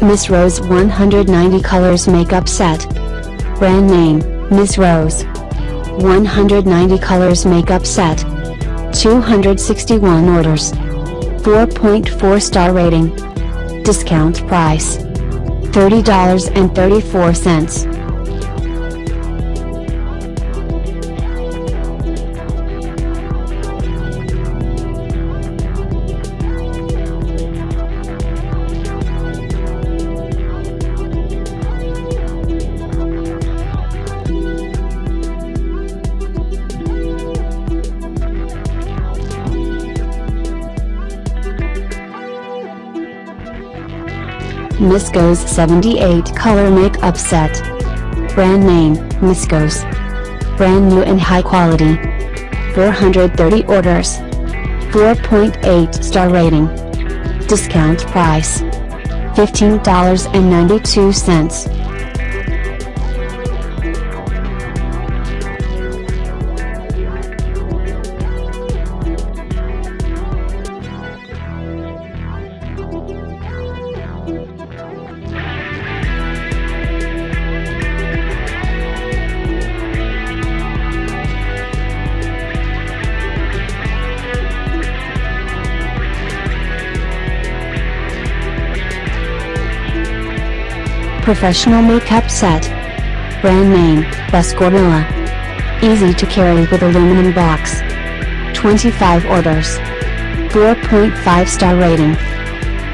Miss Rose 190 Colors Makeup Set. Brand name, Miss Rose. 190 Colors Makeup Set. 261 orders. 4.4 star rating. Discount price $30.34. MISKOS 78 Color Makeup Set. Brand name, MISKOS. Brand new and high quality. 430 orders. 4.8 star rating. Discount price $15.92. Professional Makeup Set. Brand name, Gorilla. Easy to carry with aluminum box. 25 orders. 4.5 star rating.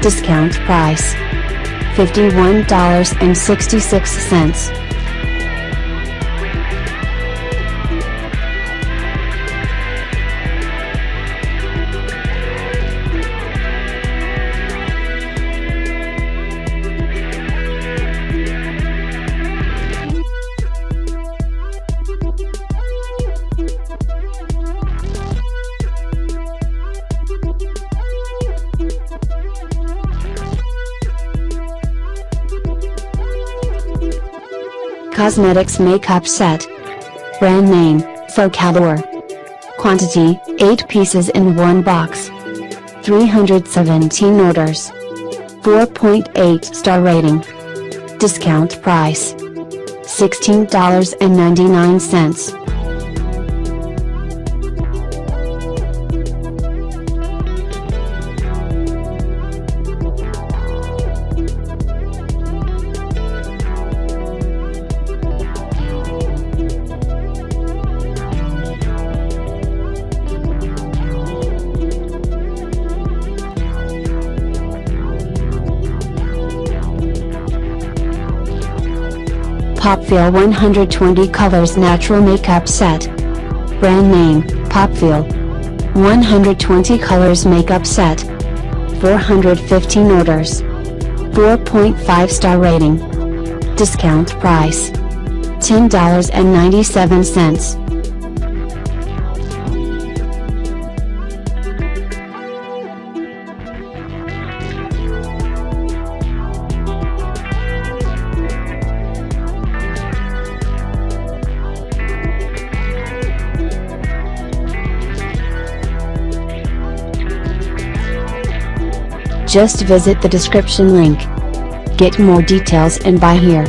Discount price $51.66. Cosmetics Makeup Set. Brand name, Popfeel. Quantity, 8 pieces in 1 box. 317 orders. 4.8 star rating. Discount price $16.99. Popfeel 120 Colors Natural Makeup Set. Brand name, Popfeel. 120 Colors Makeup Set. 415 orders. 4.5 star rating. Discount price $10.97. Just visit the description link. Get more details and buy here.